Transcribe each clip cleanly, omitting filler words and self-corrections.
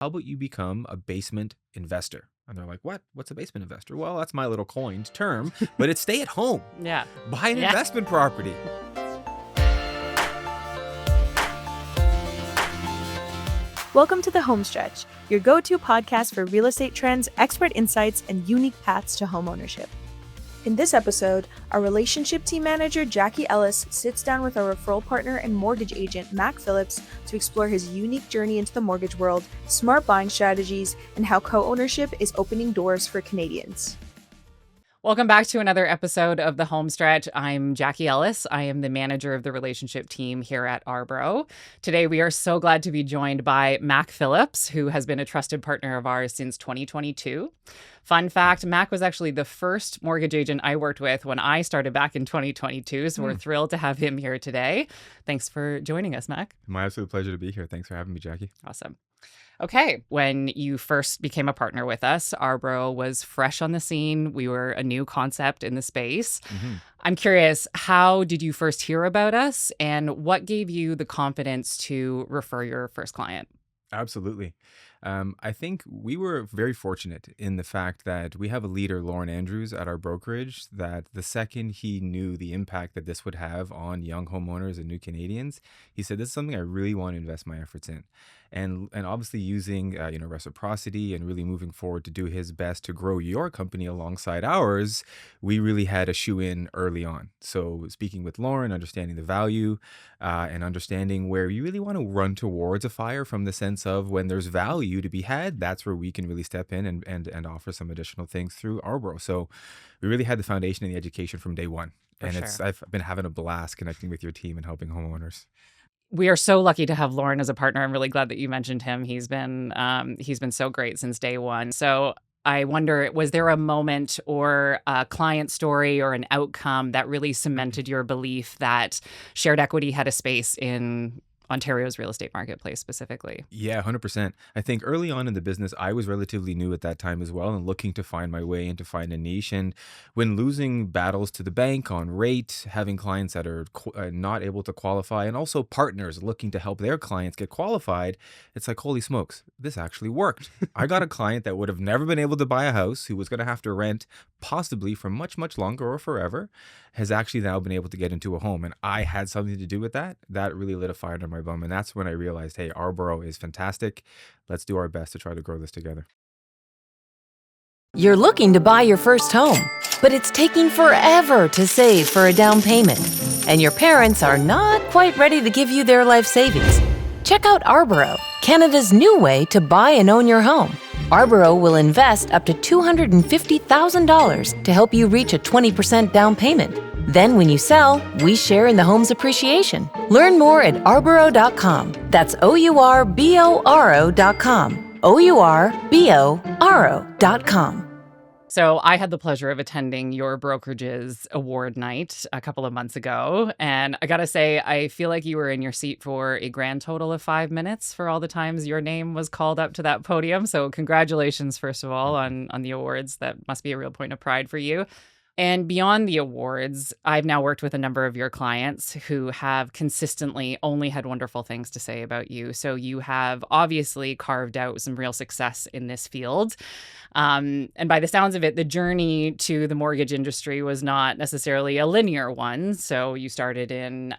how about you become a basement investor? And they're like, what? What's a basement investor? Well, that's my little coined term, but it's stay at home. Yeah. Buy an Yeah. investment property. Welcome to The Homestretch, your go-to podcast for real estate trends, expert insights, and unique paths to homeownership. In this episode, our relationship team manager, Jackie Ellis, sits down with our referral partner and mortgage agent, Mac Phillips, to explore his unique journey into the mortgage world, smart buying strategies, and how co-ownership is opening doors for Canadians. Welcome back to another episode of The Homestretch. I'm Jackie Ellis. I am the manager of the relationship team here at Ourboro. Today, we are so glad to be joined by Mac Phillips, who has been a trusted partner of ours since 2022. Fun fact, Mac was actually the first mortgage agent I worked with when I started back in 2022. So we're thrilled to have him here today. Thanks for joining us, Mac. My absolute pleasure to be here. Thanks for having me, Jackie. Awesome. Okay, when you first became a partner with us, Ourboro was fresh on the scene. We were a new concept in the space. I'm curious, how did you first hear about us, and what gave you the confidence to refer your first client? Absolutely. I think we were very fortunate in the fact that we have a leader, Lauren Andrews, at our brokerage, that the second he knew the impact that this would have on young homeowners and new Canadians, he said, this is something I really want to invest my efforts in. And obviously using, reciprocity and really moving forward to do his best to grow your company alongside ours, we really had a shoe in early on. So speaking with Lauren, understanding the value and understanding where you really want to run towards a fire from the sense of when there's value to be had, that's where we can really step in and offer some additional things through Ourboro. So we really had the foundation and the education from day one. I've been having a blast connecting with your team and helping homeowners. We are so lucky to have Lauren as a partner. I'm really glad that you mentioned him. He's been so great since day one. So I wonder, was there a moment or a client story or an outcome that really cemented your belief that shared equity had a space in Ontario's real estate marketplace specifically? Yeah, 100%. I think early on in the business, I was relatively new at that time as well and looking to find my way and to find a niche. And when losing battles to the bank on rate, having clients that are not able to qualify, and also partners looking to help their clients get qualified, it's like, holy smokes, this actually worked. I got a client that would have never been able to buy a house, who was going to have to rent possibly for much, much longer or forever, has actually now been able to get into a home. And I had something to do with that. That really lit a fire under my bum. And that's when I realized, hey, Ourboro is fantastic. Let's do our best to try to grow this together. You're looking to buy your first home, but it's taking forever to save for a down payment. And your parents are not quite ready to give you their life savings. Check out Ourboro, Canada's new way to buy and own your home. Ourboro will invest up to $250,000 to help you reach a 20% down payment. Then when you sell, we share in the home's appreciation. Learn more at ourboro.com. That's OURBORO.com. OURBORO.com. So I had the pleasure of attending your brokerage's award night a couple of months ago. And I got to say, I feel like you were in your seat for a grand total of 5 minutes for all the times your name was called up to that podium. So congratulations, first of all, on the awards. That must be a real point of pride for you. And beyond the awards, I've now worked with a number of your clients who have consistently only had wonderful things to say about you. So you have obviously carved out some real success in this field. And by the sounds of it, the journey to the mortgage industry was not necessarily a linear one. So you started in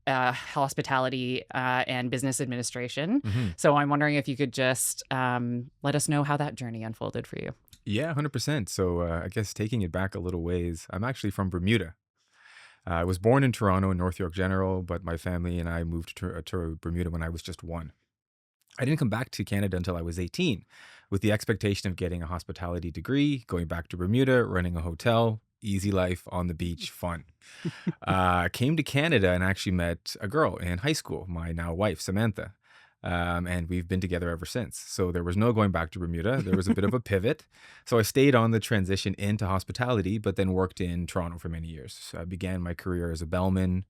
hospitality and business administration. So I'm wondering if you could just let us know how that journey unfolded for you. Yeah, 100%. So I guess taking it back a little ways, I'm actually from Bermuda. I was born in Toronto in North York General, but my family and I moved to Bermuda when I was just 1. I didn't come back to Canada until I was 18 with the expectation of getting a hospitality degree, going back to Bermuda, running a hotel, easy life on the beach, fun. Came to Canada and actually met a girl in high school, my now wife, Samantha. And we've been together ever since. So there was no going back to Bermuda. There was a bit of a pivot. So I stayed on the transition into hospitality, but then worked in Toronto for many years. So I began my career as a Bellman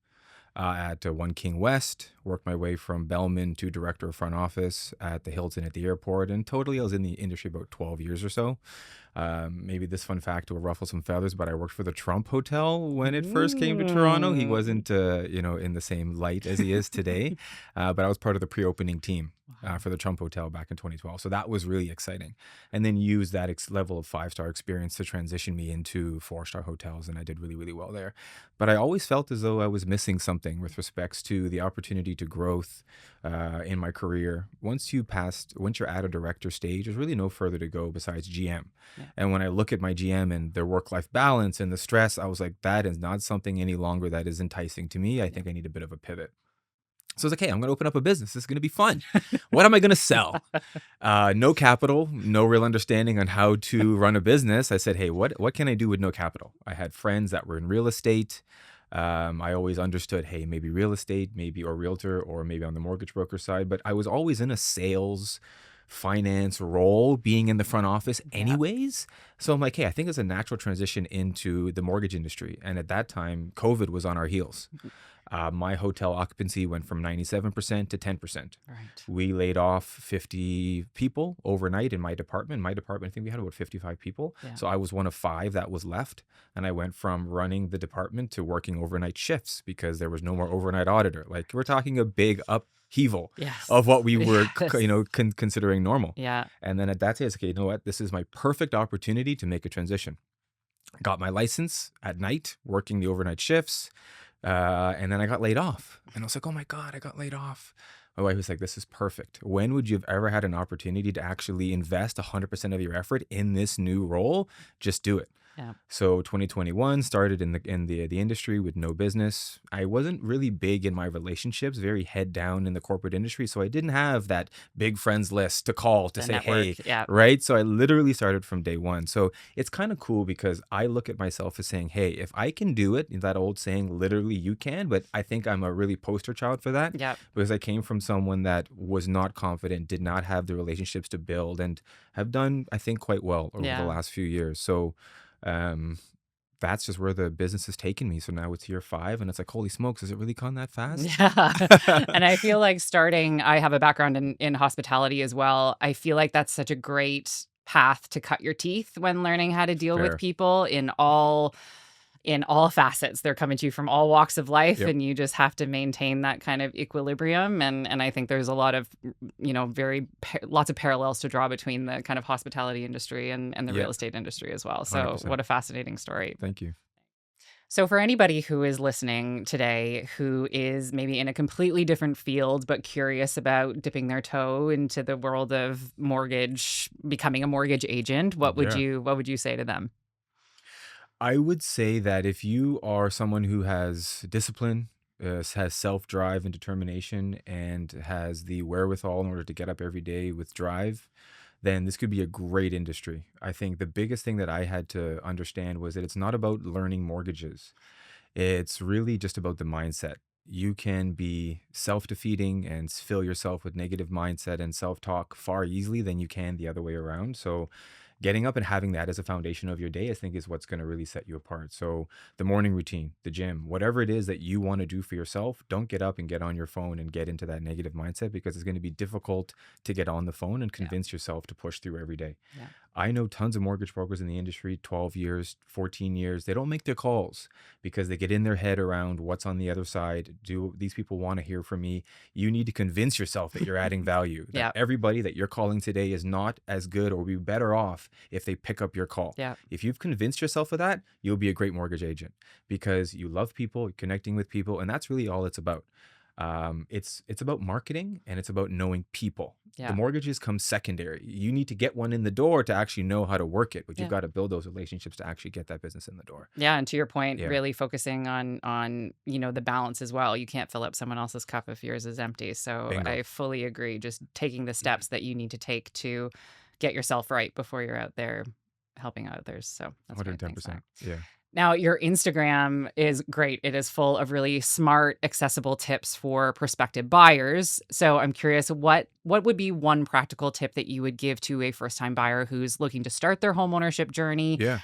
at One King West, worked my way from Bellman to director of front office at the Hilton at the airport. And totally, I was in the industry about 12 years or so. Maybe this fun fact will ruffle some feathers, but I worked for the Trump Hotel when it first came to Toronto. He Mm. wasn't, in the same light as he is today, but I was part of the pre-opening team Wow. for the Trump Hotel back in 2012. So that was really exciting. And then use that level of five-star experience to transition me into four-star hotels. And I did really, really well there. But I always felt as though I was missing something with respects to the opportunity to growth in my career. Once you're at a director stage, there's really no further to go besides GM. Yeah. And when I look at my GM and their work-life balance and the stress, I was like, that is not something any longer that is enticing to me. I Yeah. think I need a bit of a pivot. So I was like, hey, I'm going to open up a business. This is going to be fun. What am I going to sell? No capital, no real understanding on how to run a business. I said, hey, what can I do with no capital? I had friends that were in real estate. I always understood, hey, maybe real estate, maybe or realtor, or maybe on the mortgage broker side. But I was always in a sales finance role, being in the front office Yeah. anyways. So I'm like, hey, I think it's a natural transition into the mortgage industry. And at that time, COVID was on our heels. My hotel occupancy went from 97% to 10%. Right. We laid off 50 people overnight in my department. My department, I think we had about 55 people. Yeah. So I was one of 5 that was left. And I went from running the department to working overnight shifts because there was no more overnight auditor. Like, we're talking a big upheaval Yes. of what we were, Yes. considering normal. Yeah. And then at that day, I was like, okay, you know what? This is my perfect opportunity to make a transition. Got my license at night, working the overnight shifts. And then I got laid off. And I was like, oh my God, I got laid off. My wife was like, this is perfect. When would you have ever had an opportunity to actually invest 100% of your effort in this new role? Just do it. Yeah. So 2021 started in the industry with no business. I wasn't really big in my relationships, very head down in the corporate industry. So I didn't have that big friends list to call to The say, network. hey, Yeah. right? So I literally started from day one. So it's kind of cool because I look at myself as saying, hey, if I can do it, that old saying, literally you can, but I think I'm a really poster child for that Yeah. because I came from someone that was not confident, did not have the relationships to build, and have done, I think, quite well over the Yeah. last few years. So that's just where the business has taken me. So now it's year 5 and it's like, holy smokes, has it really gone that fast? Yeah. And I feel like I have a background in hospitality as well. I feel like that's such a great path to cut your teeth when learning how to deal with Fair. people in all facets. They're coming to you from all walks of life, Yep. and you just have to maintain that kind of equilibrium. And I think there's a lot of, lots of parallels to draw between the kind of hospitality industry and the Yeah. real estate industry as well. So 100%. what a fascinating story. Thank you. So, for anybody who is listening today who is maybe in a completely different field but curious about dipping their toe into the world of mortgage, becoming a mortgage agent, what would Yeah. you say to them? I would say that if you are someone who has discipline, has self-drive and determination, and has the wherewithal in order to get up every day with drive, then this could be a great industry. I think the biggest thing that I had to understand was that it's not about learning mortgages. It's really just about the mindset. You can be self-defeating and fill yourself with negative mindset and self-talk far easily than you can the other way around. So getting up and having that as a foundation of your day, I think is what's going to really set you apart. So the morning routine, the gym, whatever it is that you want to do for yourself, don't get up and get on your phone and get into that negative mindset because it's going to be difficult to get on the phone and Yeah. convince yourself to push through every day. Yeah. I know tons of mortgage brokers in the industry, 12 years, 14 years. They don't make their calls because they get in their head around what's on the other side. Do these people want to hear from me? You need to convince yourself that you're adding value, that Yeah. everybody that you're calling today is not as good or will be better off if they pick up your call. Yeah. If you've convinced yourself of that, you'll be a great mortgage agent because you love people, connecting with people, and that's really all it's about. It's about marketing and it's about knowing people. Yeah. The mortgages come secondary. You need to get one in the door to actually know how to work it, but you've Yeah. got to build those relationships to actually get that business in the door. Yeah, and to your point, Yeah. really focusing on the balance as well. You can't fill up someone else's cup if yours is empty. So Bingo. I fully agree. Just taking the steps that you need to take to get yourself right before you're out there helping others. So that's great. Thanks, Mark. 110%. Yeah. Now, your Instagram is great. It is full of really smart, accessible tips for prospective buyers. So I'm curious, what would be one practical tip that you would give to a first-time buyer who's looking to start their homeownership journey? Yeah.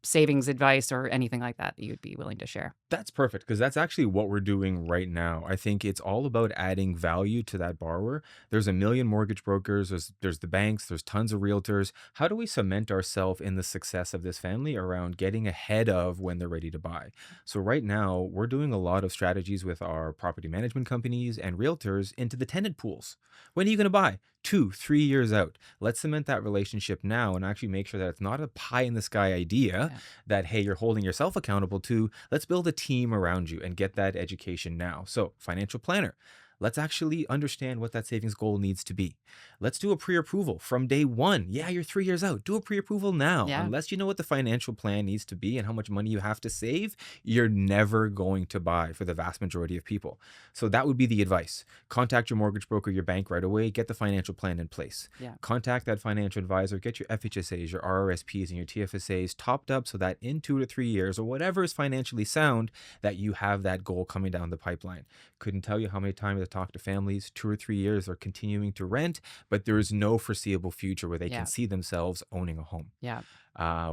Savings advice or anything like that that you'd be willing to share. That's perfect because that's actually what we're doing right now. I think it's all about adding value to that borrower. There's a million mortgage brokers, there's the banks, there's tons of realtors. How do we cement ourselves in the success of this family around getting ahead of when they're ready to buy? So right now, we're doing a lot of strategies with our property management companies and realtors into the tenant pools. When are you going to buy? 2, 3 years out. Let's cement that relationship now and actually make sure that it's not a pie in the sky idea Yeah. that, hey, you're holding yourself accountable to. Let's build a team around you and get that education now. So, financial planner. Let's actually understand what that savings goal needs to be. Let's do a pre-approval from day one. Yeah, you're 3 years out. Do a pre-approval now. Yeah. Unless you know what the financial plan needs to be and how much money you have to save, you're never going to buy for the vast majority of people. So that would be the advice. Contact your mortgage broker, your bank right away. Get the financial plan in place. Yeah. Contact that financial advisor. Get your FHSAs, your RRSPs, and your TFSAs topped up so that in 2 to 3 years or whatever is financially sound, that you have that goal coming down the pipeline. Couldn't tell you how many times I talk to families, 2 or 3 years are continuing to rent, but there is no foreseeable future where they Yeah. can see themselves owning a home. Yeah.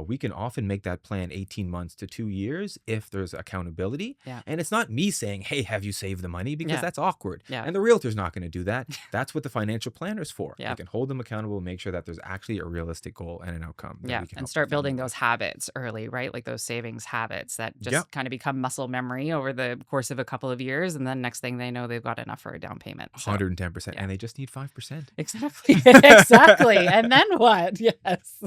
We can often make that plan 18 months to 2 years if there's accountability. Yeah. And it's not me saying, hey, have you saved the money? Because Yeah. that's awkward. Yeah. And the realtor's not going to do that. That's what the financial planner's for. Yeah. They can hold them accountable, make sure that there's actually a realistic goal and an outcome. That Yeah. we can And help start the family building with. those habits early, right? Like those savings habits that Yeah. just kind of become muscle memory over the course of a couple of years. And then next thing they know, they've got enough for a down payment. So, 110%. yeah. And they just need 5%. exactly. Exactly. And then what? Yes.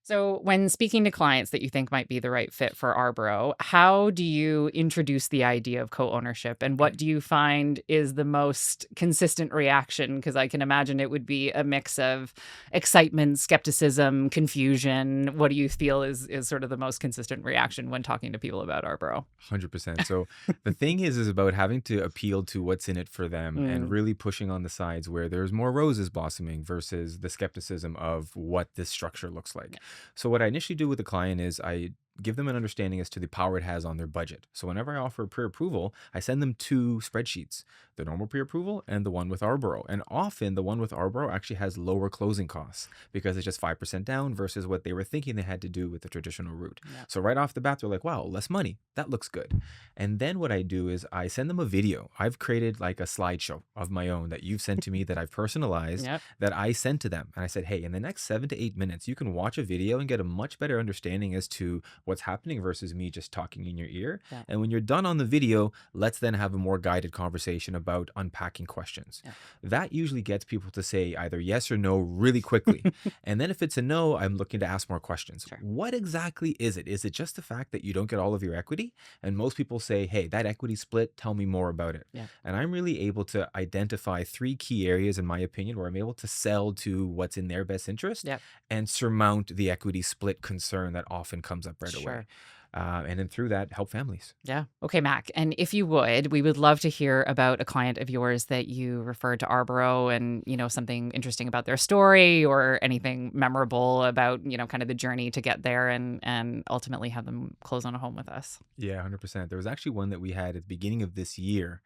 So, when speaking to clients that you think might be the right fit for Ourboro, how do you introduce the idea of co-ownership, and what do you find is the most consistent reaction? Because I can imagine it would be a mix of excitement, skepticism, confusion. What do you feel is sort of the most consistent reaction when talking to people about Ourboro? 100%. So the thing is about having to appeal to what's in it for them and really pushing on the sides where there's more roses blossoming versus the skepticism of what this structure looks like. So what I initially do with the client is I give them an understanding as to the power it has on their budget. So whenever I offer pre-approval, I send them 2 spreadsheets, the normal pre-approval and the one with Ourboro. And often the one with Ourboro actually has lower closing costs because it's just 5% down versus what they were thinking they had to do with the traditional route. Yeah. So right off the bat, they're like, wow, less money. That looks good. And then what I do is I send them a video. I've created like a slideshow of my own that you've sent to me that I've personalized Yep. that I sent to them. And I said, hey, in the next 7 to 8 minutes, you can watch a video and get a much better understanding as to what's happening versus me just talking in your ear. Yeah. And when you're done on the video, let's then have a more guided conversation about unpacking questions. Yeah. That usually gets people to say either yes or no really quickly. And then if it's a no, I'm looking to ask more questions. Sure. What exactly is it? Is it just the fact that you don't get all of your equity? And most people say, hey, that equity split, tell me more about it. Yeah. And I'm really able to identify 3 key areas, in my opinion, where I'm able to sell to what's in their best interest Yep. and surmount the equity split concern that often comes up right away. Sure. And then through that, help families. Yeah. Okay, Mac. And if you would, we would love to hear about a client of yours that you referred to Ourboro and, something interesting about their story or anything memorable about, kind of the journey to get there and ultimately have them close on a home with us. Yeah, 100%. There was actually one that we had at the beginning of this year.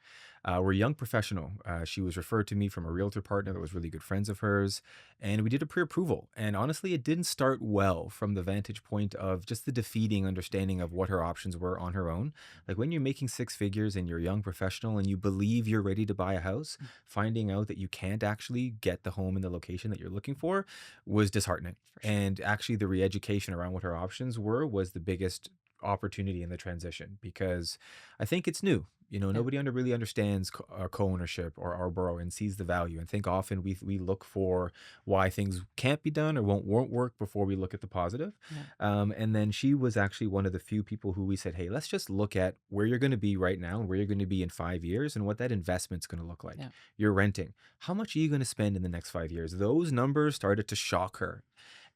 We're a young professional. She was referred to me from a realtor partner that was really good friends of hers. And we did a pre-approval. And honestly, it didn't start well from the vantage point of just the defeating understanding of what her options were on her own. Like when you're making 6 figures and you're a young professional and you believe you're ready to buy a house, finding out that you can't actually get the home in the location that you're looking for was disheartening. For sure. And actually the re-education around what her options were was the biggest opportunity in the transition because I think it's new. Nobody really understands co-ownership or Ourboro and sees the value. And think often we look for why things can't be done or won't work before we look at the positive. Yeah. And then she was actually one of the few people who we said, hey, let's just look at where you're going to be right now and where you're going to be in 5 years and what that investment's going to look like. Yeah. You're renting. How much are you going to spend in the next 5 years? Those numbers started to shock her.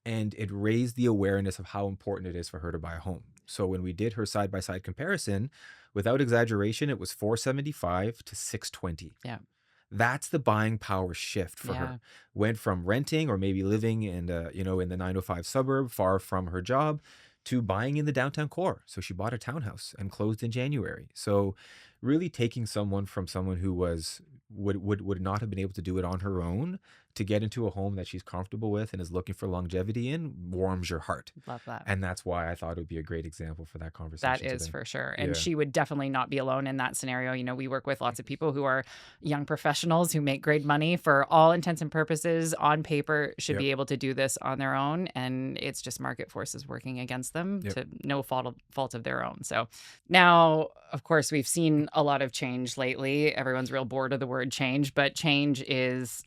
And it raised the awareness of how important it is for her to buy a home. So when we did her side-by-side comparison, without exaggeration, it was $475 to $620. Yeah. That's the buying power shift for Yeah. her. Went from renting or maybe living in the 905 suburb far from her job to buying in the downtown core. So she bought a townhouse and closed in January. So really taking someone from someone who would not have been able to do it on her own to get into a home that she's comfortable with and is looking for longevity in warms your heart. Love that. And that's why I thought it would be a great example for that That conversation is today. for sure. And Yeah. she would definitely not be alone in that scenario. You know, we work with lots of people who are young professionals who make great money for all intents and purposes on paper, should Yep. be able to do this on their own. And it's just market forces working against them Yep. to no fault of their own. So now, of course, we've seen a lot of change lately. Everyone's real bored of the word change, but change is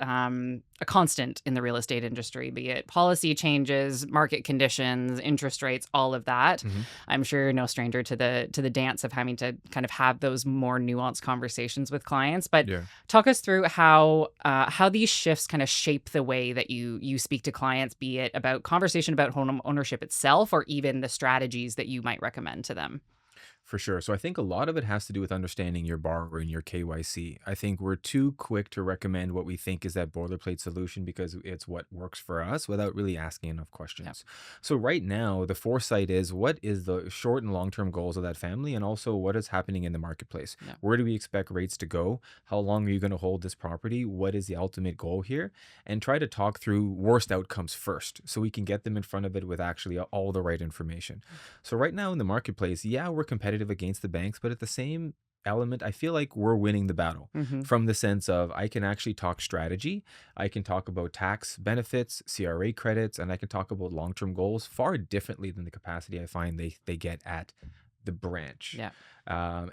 a constant in the real estate industry, be it policy changes, market conditions, interest rates, all of that. Mhm. I'm sure you're no stranger to the dance of having to kind of have those more nuanced conversations with clients. But Yeah. talk us through how these shifts kind of shape the way that you speak to clients, be it about conversation about home ownership itself or even the strategies that you might recommend to them. For sure. So I think a lot of it has to do with understanding your borrower and your KYC. I think we're too quick to recommend what we think is that boilerplate solution because it's what works for us without really asking enough questions. So right now, the foresight is what is the short and long-term goals of that family and also what is happening in the marketplace. Yeah. Where do we expect rates to go? How long are you going to hold this property? What is the ultimate goal here? And try to talk through worst outcomes first so we can get them in front of it with actually all the right information. So right now in the marketplace, yeah, we're competitive against the banks, but at the same element, I feel like we're winning the battle Mm-hmm. from the sense of I can actually talk strategy, I can talk about tax benefits, CRA credits, and I can talk about long-term goals far differently than the capacity I find they get at the branch. Yeah.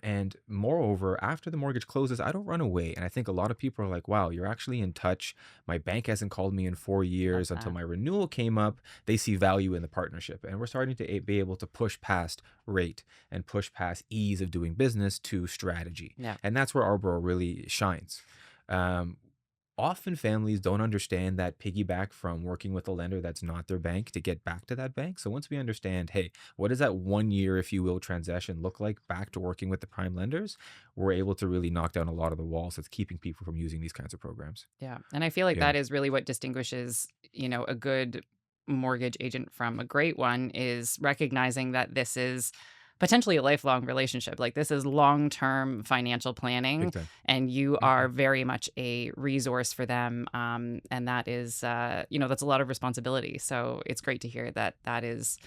And moreover, after the mortgage closes, I don't run away. And I think a lot of people are like, wow, you're actually in touch. My bank hasn't called me in 4 years Love until that. my renewal came up. They see value in the partnership. And we're starting to be able to push past rate and push past ease of doing business to strategy. Yeah. And that's where Ourboro really shines. Often families don't understand that piggyback from working with a lender that's not their bank to get back to that bank. So once we understand, hey, what does that 1 year, if you will, transition look like back to working with the prime lenders, we're able to really knock down a lot of the walls that's keeping people from using these kinds of programs. Yeah. And I feel like Yeah. that is really what distinguishes, a good mortgage agent from a great one is recognizing that this is potentially a lifelong relationship. Like this is long-term financial planning Big time. and you are very much a resource for them. And that is, that's a lot of responsibility. So it's great to hear that is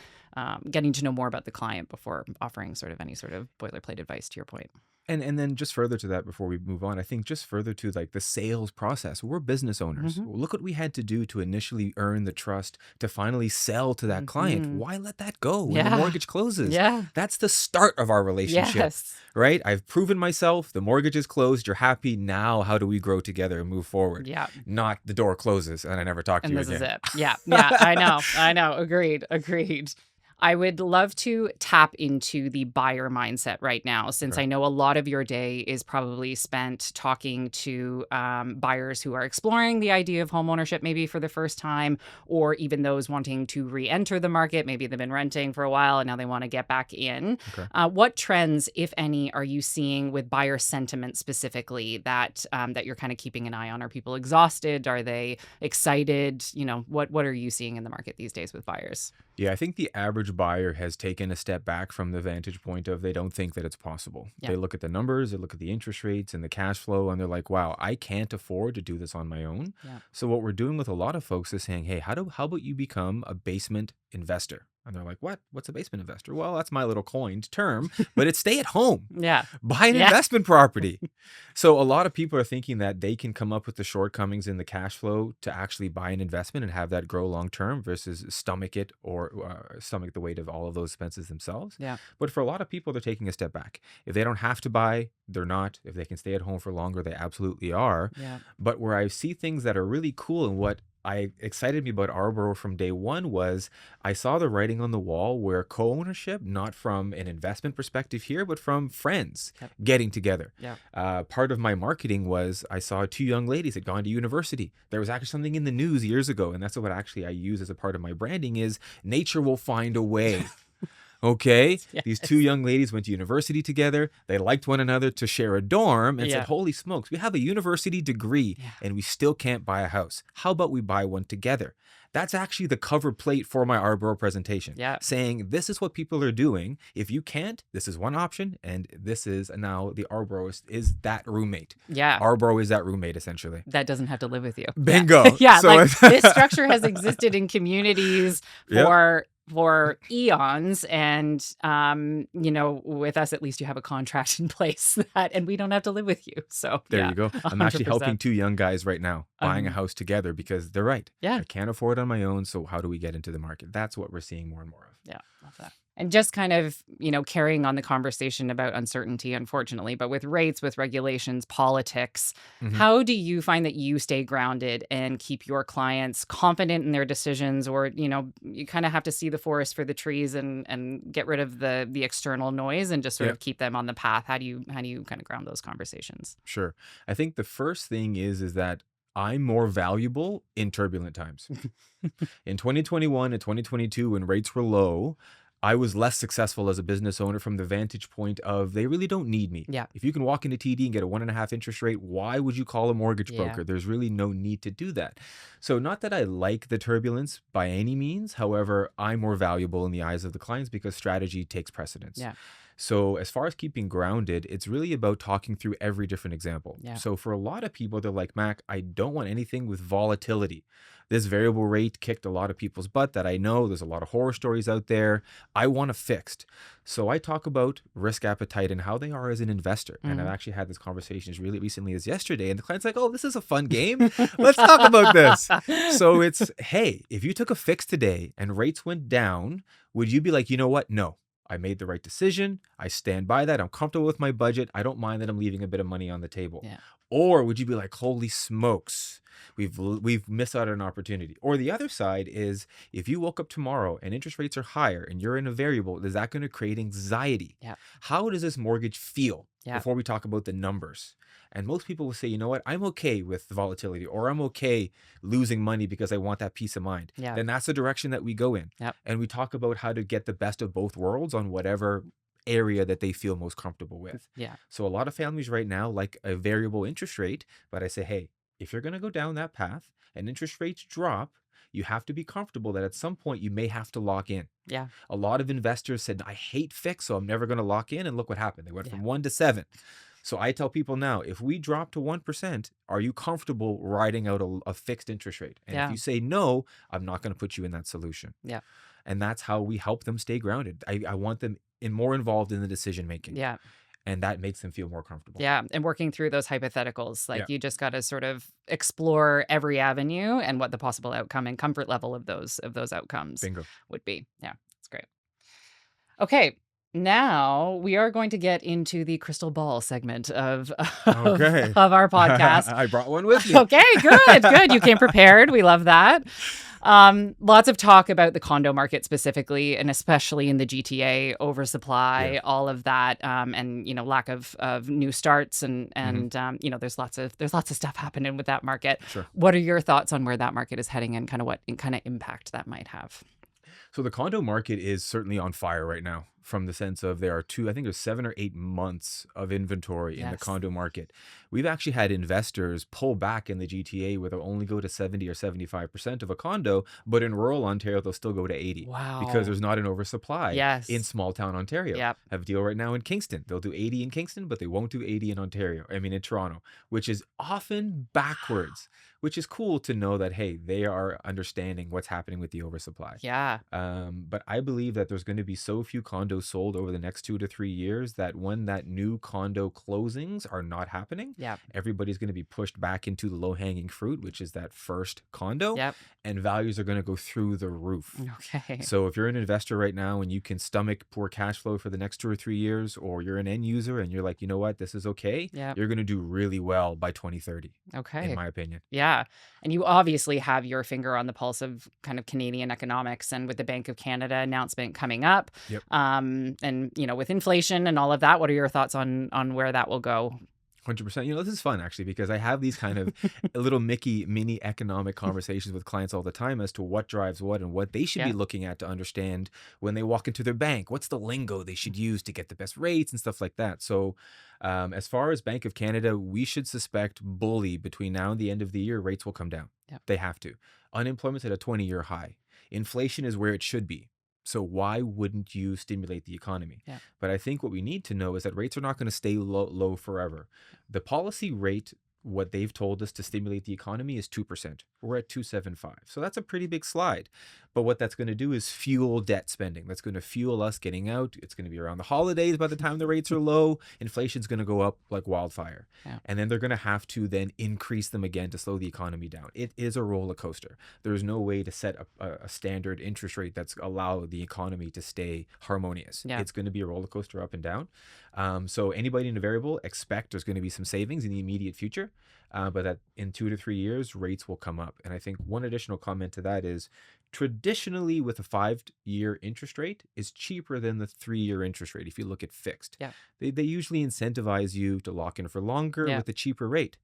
getting to know more about the client before offering sort of any sort of boilerplate advice to your point. And then just further to that before we move on, I think just further to like the sales process, we're business owners. Mhm. Look what we had to do to initially earn the trust to finally sell to that client. Mhm. Why let that go when Yeah. the mortgage closes? Yeah. That's the start of our relationship, Yes. right? I've proven myself. The mortgage is closed. You're happy. Now, how do we grow together and move forward? Yeah. Not the door closes and I never talk to And you this again. is it. Yeah. Yeah. I know. Agreed. I would love to tap into the buyer mindset right now, since Okay. I know a lot of your day is probably spent talking to buyers who are exploring the idea of homeownership maybe for the first time, or even those wanting to re-enter the market. Maybe they've been renting for a while and now they want to get back in. Okay. What trends, if any, are you seeing with buyer sentiment specifically that you're kind of keeping an eye on? Are people exhausted? Are they excited? What are you seeing in the market these days with buyers? Yeah, I think the average buyer has taken a step back from the vantage point of they don't think that it's possible. Yeah. They look at the numbers, they look at the interest rates and the cash flow, and they're like, wow, I can't afford to do this on my own. Yeah. So what we're doing with a lot of folks is saying, hey, how about you become a basement investor? And they're like, what? What's a basement investor? Well, that's my little coined term, but it's stay at home. Yeah. Buy an Yeah. investment property. So a lot of people are thinking that they can come up with the shortcomings in the cash flow to actually buy an investment and have that grow long term versus stomach it or stomach the weight of all of those expenses themselves. Yeah. But for a lot of people, they're taking a step back. If they don't have to buy, they're not. If they can stay at home for longer, they absolutely are. Yeah. But where I see things that are really cool and what I excited me about Ourboro from day one was I saw the writing on the wall where co-ownership, not from an investment perspective here, but from friends Yep. getting together. Yeah. Part of my marketing was I saw 2 young ladies had gone to university. There was actually something in the news years ago, and that's what actually I use as a part of my branding is nature will find a way. Okay, these two Yes. young ladies went to university together. They liked one another to share a dorm and said, Yeah. holy smokes, we have a university degree Yeah. and we still can't buy a house. How about we buy one together? That's actually the cover plate for my Ourboro presentation, Yeah. saying this is what people are doing. If you can't, this is one option. And this is now the Ourboro is that roommate. Yeah. Ourboro is that roommate, essentially. That doesn't have to live with you. Bingo. Yeah. Yeah. So Like it's- this structure has existed in communities Yep. for eons. And, with us, at least you have a contract in place and we don't have to live with you. So There yeah, you go. I'm actually 100%. helping two young guys right now buying a Um, house together because they're right. Yeah. I can't afford it on my own. So how do we get into the market? That's what we're seeing more and more of. Yeah, love that. And just kind of, carrying on the conversation about uncertainty, unfortunately, but with rates, with regulations, politics, Mhm. how do you find that you stay grounded and keep your clients confident in their decisions? Or, you kind of have to see the forest for the trees and get rid of the external noise and just sort Yeah. of keep them on the path. How do you kind of ground those conversations? Sure. I think the first thing is that I'm more valuable in turbulent times. In 2021 and 2022, when rates were low, I was less successful as a business owner from the vantage point of they really don't need me. Yeah. If you can walk into TD and get a 1.5 interest rate, why would you call a mortgage Yeah. broker? There's really no need to do that. So not that I like the turbulence by any means. However, I'm more valuable in the eyes of the clients because strategy takes precedence. Yeah. So as far as keeping grounded, it's really about talking through every different example. Yeah. So for a lot of people, they're like, Mac, I don't want anything with volatility. This variable rate kicked a lot of people's butt that I know. There's a lot of horror stories out there. I want a fixed. So I talk about risk appetite and how they are as an investor. And I've actually had this conversation as really recently as yesterday. And the client's like, oh, this is a fun game. Let's talk about this. So it's, hey, if you took a fix today and rates went down, would you be like, you know what? No. I made the right decision. I stand by that. I'm comfortable with my budget. I don't mind that I'm leaving a bit of money on the table. Yeah. Or would you be like, holy smokes, we've missed out on an opportunity? Or the other side is if you woke up tomorrow and interest rates are higher and you're in a variable, is that going to create anxiety? Yeah. How does this mortgage feel? Yeah. Before we talk about the numbers. And most people will say, you know what, I'm okay with the volatility, or I'm okay losing money because I want that peace of mind. Yeah. Then that's the direction that we go in. Yep. And we talk about how to get the best of both worlds on whatever area that they feel most comfortable with. Yeah. So a lot of families right now like a variable interest rate, but I say, hey, if you're going to go down that path and interest rates drop, you have to be comfortable that at some point you may have to lock in. Yeah. A lot of investors said, I hate fixed, so I'm never going to lock in. And look what happened. They went Yeah. from 1 to 7. So I tell people now, if we drop to 1%, are you comfortable riding out a fixed interest rate? And Yeah. if you say no, I'm not going to put you in that solution. Yeah. And that's how we help them stay grounded. I want them more involved in the decision making. Yeah. And that makes them feel more comfortable. Yeah. And working through those hypotheticals, like Yeah. you just got to sort of explore every avenue and what the possible outcome and comfort level of those outcomes Bingo. would be. Yeah. That's great. Okay. Now we are going to get into the crystal ball segment of Okay. of our podcast. I brought one with me. Okay, good. You came prepared. We love that. Lots of talk about the condo market specifically, and especially in the GTA, oversupply, Yeah. all of that, and lack of new starts, and there's lots of stuff happening with that market. Sure. What are your thoughts on where that market is heading and kind of what kind of impact that might have? So the condo market is certainly on fire right now, from the sense of I think there's 7 or 8 months of inventory in the Yes. condo market. We've actually had investors pull back in the GTA where they'll only go to 70 or 75% of a condo, but in rural Ontario, they'll still go to 80 Wow. because there's not an oversupply Yes. in small town Ontario. Yep. I have a deal right now in Kingston. They'll do 80 in Kingston, but they won't do 80 in Toronto, which is often backwards, which is cool to know that, hey, they are understanding what's happening with the oversupply. Yeah. But I believe that there's going to be so few condos sold over the next 2 to 3 years that when that new condo closings are not happening, Yep. everybody's going to be pushed back into the low-hanging fruit, which is that first condo, Yep. and values are going to go through the roof. Okay. So if you're an investor right now and you can stomach poor cash flow for the next 2 or 3 years, or you're an end user and you're like, you know what, this is okay, Yep. you're going to do really well by 2030, Okay. in my opinion. Yeah. And you obviously have your finger on the pulse of kind of Canadian economics, and with the Bank of Canada announcement coming up, Yep. and with inflation and all of that, what are your thoughts on where that will go? 100%. This is fun actually because I have these kind of little Mickey mini economic conversations with clients all the time as to what drives what and what they should be Yeah. looking at to understand when they walk into their bank. What's the lingo they should use to get the best rates and stuff like that. So, as far as Bank of Canada, we should suspect bully between now and the end of the year, rates will come down. Yeah. They have to. Unemployment's at a 20-year high. Inflation is where it should be. So why wouldn't you stimulate the economy? Yeah. But I think what we need to know is that rates are not going to stay low forever. The policy rate, what they've told us to stimulate the economy is 2%. We're at 2.75. So that's a pretty big slide. But what that's going to do is fuel debt spending. That's going to fuel us getting out. It's going to be around the holidays by the time the rates are low. Inflation's going to go up like wildfire. Yeah. And then they're going to have to then increase them again to slow the economy down. It is a roller coaster. There's no way to set a standard interest rate that's allow the economy to stay harmonious. Yeah. It's going to be a roller coaster up and down. So anybody in a variable, expect there's going to be some savings in the immediate future, but that in 2 to 3 years, rates will come up. And I think one additional comment to that is traditionally with a 5-year interest rate is cheaper than the 3-year interest rate. If you look at fixed, Yeah. they usually incentivize you to lock in for longer Yeah. with a cheaper rate.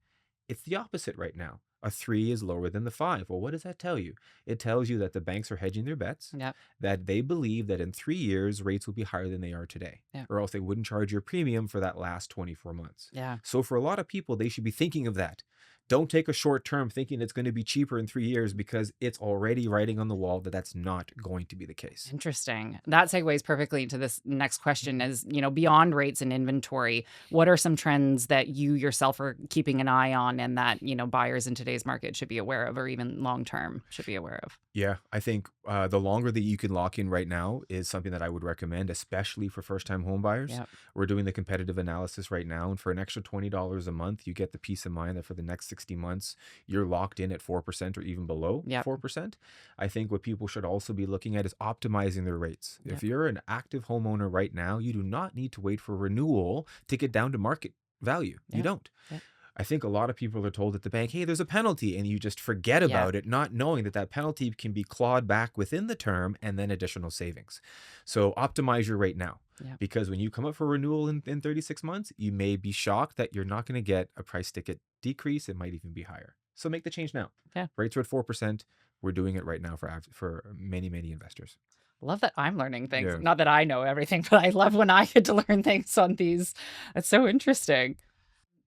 It's the opposite right now. A 3 is lower than the 5. Well, what does that tell you? It tells you that the banks are hedging their bets, Yeah. that they believe that in 3 years, rates will be higher than they are today, Yeah. or else they wouldn't charge your premium for that last 24 months. Yeah. So for a lot of people, they should be thinking of that. Don't take a short term thinking it's going to be cheaper in 3 years because it's already writing on the wall that that's not going to be the case. Interesting. That segues perfectly into this next question is, beyond rates and inventory, what are some trends that you yourself are keeping an eye on and that, buyers in today's market should be aware of or even long term should be aware of? Yeah, I think the longer that you can lock in right now is something that I would recommend, especially for first-time home buyers. Yep. We're doing the competitive analysis right now, and for an extra $20 a month, you get the peace of mind that for the next 60 months, you're locked in at 4% or even below Yep. 4%. I think what people should also be looking at is optimizing their rates. Yep. If you're an active homeowner right now, you do not need to wait for renewal to get down to market value. You Yep. don't. Yep. I think a lot of people are told at the bank, hey, there's a penalty, and you just forget Yeah. about it, not knowing that that penalty can be clawed back within the term and then additional savings. So optimize your rate now, Yeah. because when you come up for renewal in 36 months, you may be shocked that you're not going to get a price ticket decrease. It might even be higher. So make the change now. Yeah. Rates are at 4%. We're doing it right now for many, many investors. Love that I'm learning things. Yeah. Not that I know everything, but I love when I get to learn things on these. It's so interesting.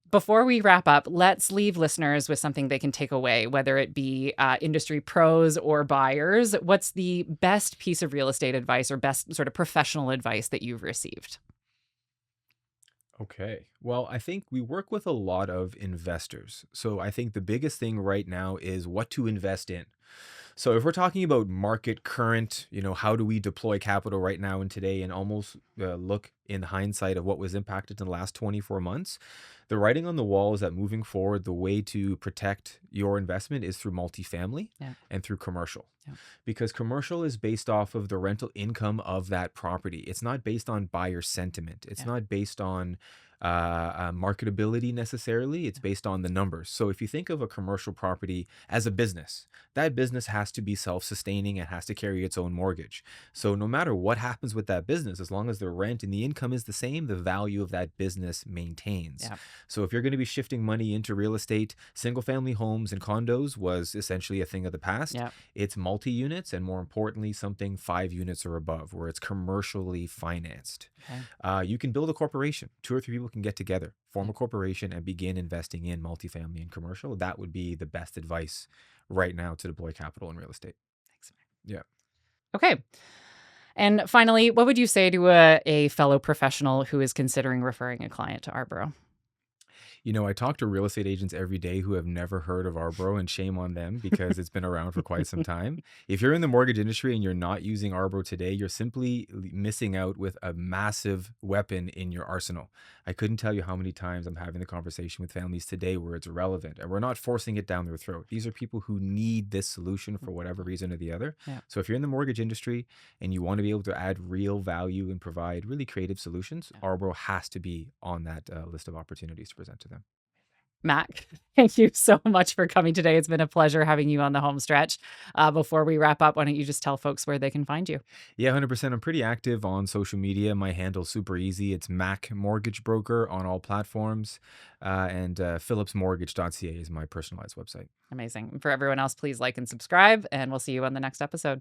Before we wrap up, let's leave listeners with something they can take away, whether it be industry pros or buyers. What's the best piece of real estate advice or best sort of professional advice that you've received? Okay. Well, I think we work with a lot of investors. So I think the biggest thing right now is what to invest in. So if we're talking about market current, how do we deploy capital right now and today and almost look in hindsight of what was impacted in the last 24 months, the writing on the wall is that moving forward, the way to protect your investment is through multifamily Yeah. and through commercial. Yeah. Because commercial is based off of the rental income of that property. It's not based on buyer sentiment. It's Yeah. not based on marketability necessarily. It's based on the numbers. So if you think of a commercial property as a business, that business has to be self-sustaining and has to carry its own mortgage. So no matter what happens with that business, as long as the rent and the income is the same, the value of that business maintains. Yeah. So if you're going to be shifting money into real estate, single family homes and condos was essentially a thing of the past. Yeah. It's multi-units and more importantly, something 5 units or above where it's commercially financed. Okay. You can build a corporation. 2 or 3 people can get together, form a corporation, and begin investing in multifamily and commercial. That would be the best advice right now to deploy capital in real estate. Thanks. Yeah. Okay. And finally, what would you say to a fellow professional who is considering referring a client to Ourboro? I talk to real estate agents every day who have never heard of Ourboro, and shame on them because it's been around for quite some time. If you're in the mortgage industry and you're not using Ourboro today, you're simply missing out with a massive weapon in your arsenal. I couldn't tell you how many times I'm having the conversation with families today where it's relevant, and we're not forcing it down their throat. These are people who need this solution for whatever reason or the other. Yeah. So if you're in the mortgage industry and you want to be able to add real value and provide really creative solutions, Yeah. Ourboro has to be on that list of opportunities to present to them. Mac, thank you so much for coming today. It's been a pleasure having you on the home stretch. Before we wrap up, why don't you just tell folks where they can find you? Yeah, 100%. I'm pretty active on social media. My handle's super easy. It's Mac Mortgage Broker on all platforms. And phillipsmortgage.ca is my personalized website. Amazing. For everyone else, please like and subscribe, and we'll see you on the next episode.